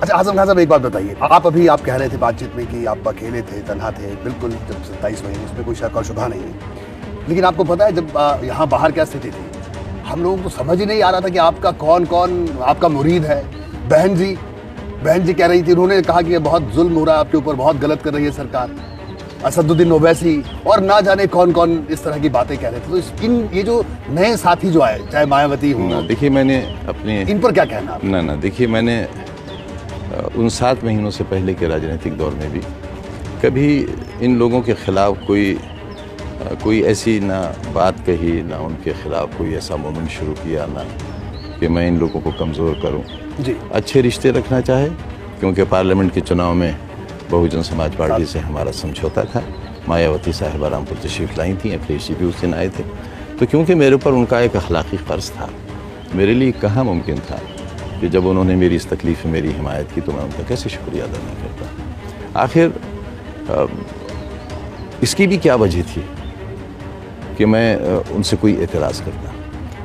अच्छा आजम खान साहब, एक बात बताइए, आप कह रहे थे बातचीत में कि आप अकेले थे, तन्हा थे, बिल्कुल जब 27 महीने, इसमें कोई शक और शुबा नहीं है। लेकिन आपको पता है जब यहाँ बाहर क्या स्थिति थी, हम लोगों को समझ ही नहीं आ रहा था कि आपका कौन कौन आपका मुरीद है। बहन जी कह रही थी, उन्होंने कहा कि ये बहुत जुल्म हो रहा है आपके ऊपर, बहुत गलत कर रही है सरकार। असदुद्दीन ओवैसी और ना जाने कौन कौन इस तरह की बातें कह रहे थे। तो ये जो नए साथी जो आए, चाहे मायावती हो, देखिए मैंने अपने इन पर क्या कहना आप? ना देखिए, मैंने उन 7 महीनों से पहले के राजनीतिक दौर में भी कभी इन लोगों के खिलाफ कोई ऐसी ना बात कही, ना उनके खिलाफ कोई ऐसा मूवमेंट शुरू किया, ना कि मैं इन लोगों को कमज़ोर करूं। जी, अच्छे रिश्ते रखना चाहे, क्योंकि पार्लियामेंट के चुनाव में बहुजन समाज पार्टी से हमारा समझौता था। मायावती साहिबा रामपुर तशरीफ लाई थी, अखिलेश जी भी उस दिन आए थे। तो क्योंकि मेरे ऊपर उनका एक अखलाकी फ़र्ज़ था, मेरे लिए कहाँ मुमकिन था कि जब उन्होंने मेरी इस तकलीफ़ में मेरी हिमायत की तो मैं उनका कैसे शुक्रिया अदा नहीं करता। आखिर इसकी भी क्या वजह थी कि मैं उनसे कोई एतराज़ करता।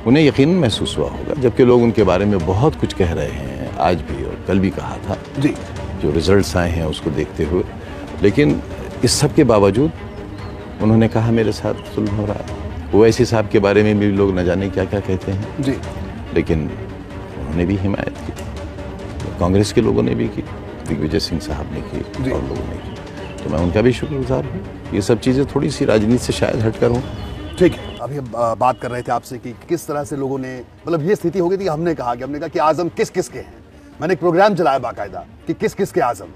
उन्हें यकीनन महसूस हुआ होगा, जबकि लोग उनके बारे में बहुत कुछ कह रहे हैं, आज भी और कल भी कहा था जी, जो रिजल्ट्स आए हैं उसको देखते हुए। लेकिन इस सब के बावजूद उन्होंने कहा मेरे साथ जुल्म हो रहा है। ओवैसी साहब के बारे में भी लोग न जाने क्या क्या कहते हैं जी, लेकिन उन्होंने भी हिमायत की, कांग्रेस के लोगों ने भी की, दिग्विजय सिंह साहब ने की और लोगों ने की, तो मैं उनका भी शुक्रगुजार हूँ। ये सब चीज़ें थोड़ी सी राजनीति से शायद हटकर हों। ठीक है। अभी हम बात कर रहे थे आपसे कि किस तरह से लोगों ने, मतलब ये स्थिति हो गई थी, हमने कहा कि आजम किस किस के हैं। मैंने एक प्रोग्राम चलाया बाकायदा कि किस किस के आजम,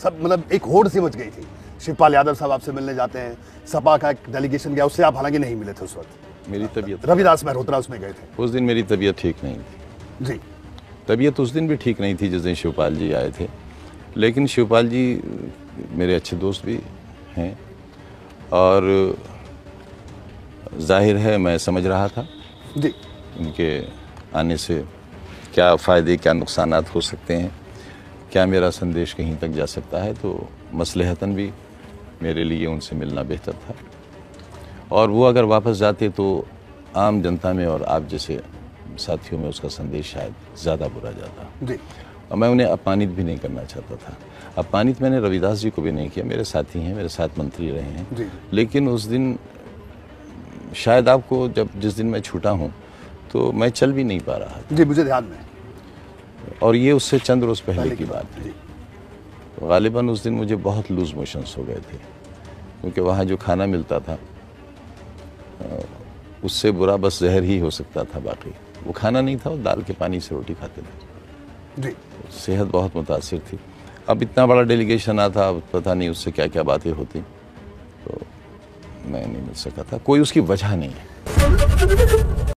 सब मतलब एक होड़ सी मच गई थी। शिवपाल यादव साहब आपसे मिलने जाते हैं, सपा का एक डेलीगेशन गया, उससे आप हालांकि नहीं मिले थे उस वक्त। मेरी तबीयत, रविदास मेहरोत्रा उसमें गए थे उस दिन मेरी तबीयत ठीक नहीं थी। जी, तबीयत उस दिन भी ठीक नहीं थी जिस दिन शिवपाल जी आए थे। लेकिन शिवपाल जी मेरे अच्छे दोस्त भी हैं और जाहिर है मैं समझ रहा था जी, उनके आने से क्या फ़ायदे क्या नुकसानात हो सकते हैं, क्या मेरा संदेश कहीं तक जा सकता है। तो मसलहतन भी मेरे लिए उनसे मिलना बेहतर था, और वो अगर वापस जाते तो आम जनता में और आप जैसे साथियों में उसका संदेश शायद ज़्यादा बुरा जाता जी, और मैं उन्हें अपमानित भी नहीं करना चाहता था। अपमानित मैंने रविदास जी को भी नहीं किया, मेरे साथी हैं, मेरे साथ मंत्री रहे हैं जी। लेकिन उस दिन शायद आपको जिस दिन मैं छूटा हूँ तो मैं चल भी नहीं पा रहा था। जी, मुझे ध्यान में। और ये उससे चंद रोज़ पहले की बात जी, है। तो गालिबन उस दिन मुझे बहुत लूज मोशंस हो गए थे, क्योंकि वहाँ जो खाना मिलता था उससे बुरा बस जहर ही हो सकता था। बाकी वो खाना नहीं था, वो दाल के पानी से रोटी खाते थे। जी, सेहत बहुत मुतासिर थी। अब इतना बड़ा डेलीगेशन आता, पता नहीं उससे क्या क्या बातें होती, तो मैं नहीं मिल सका था। कोई उसकी वजह नहीं है।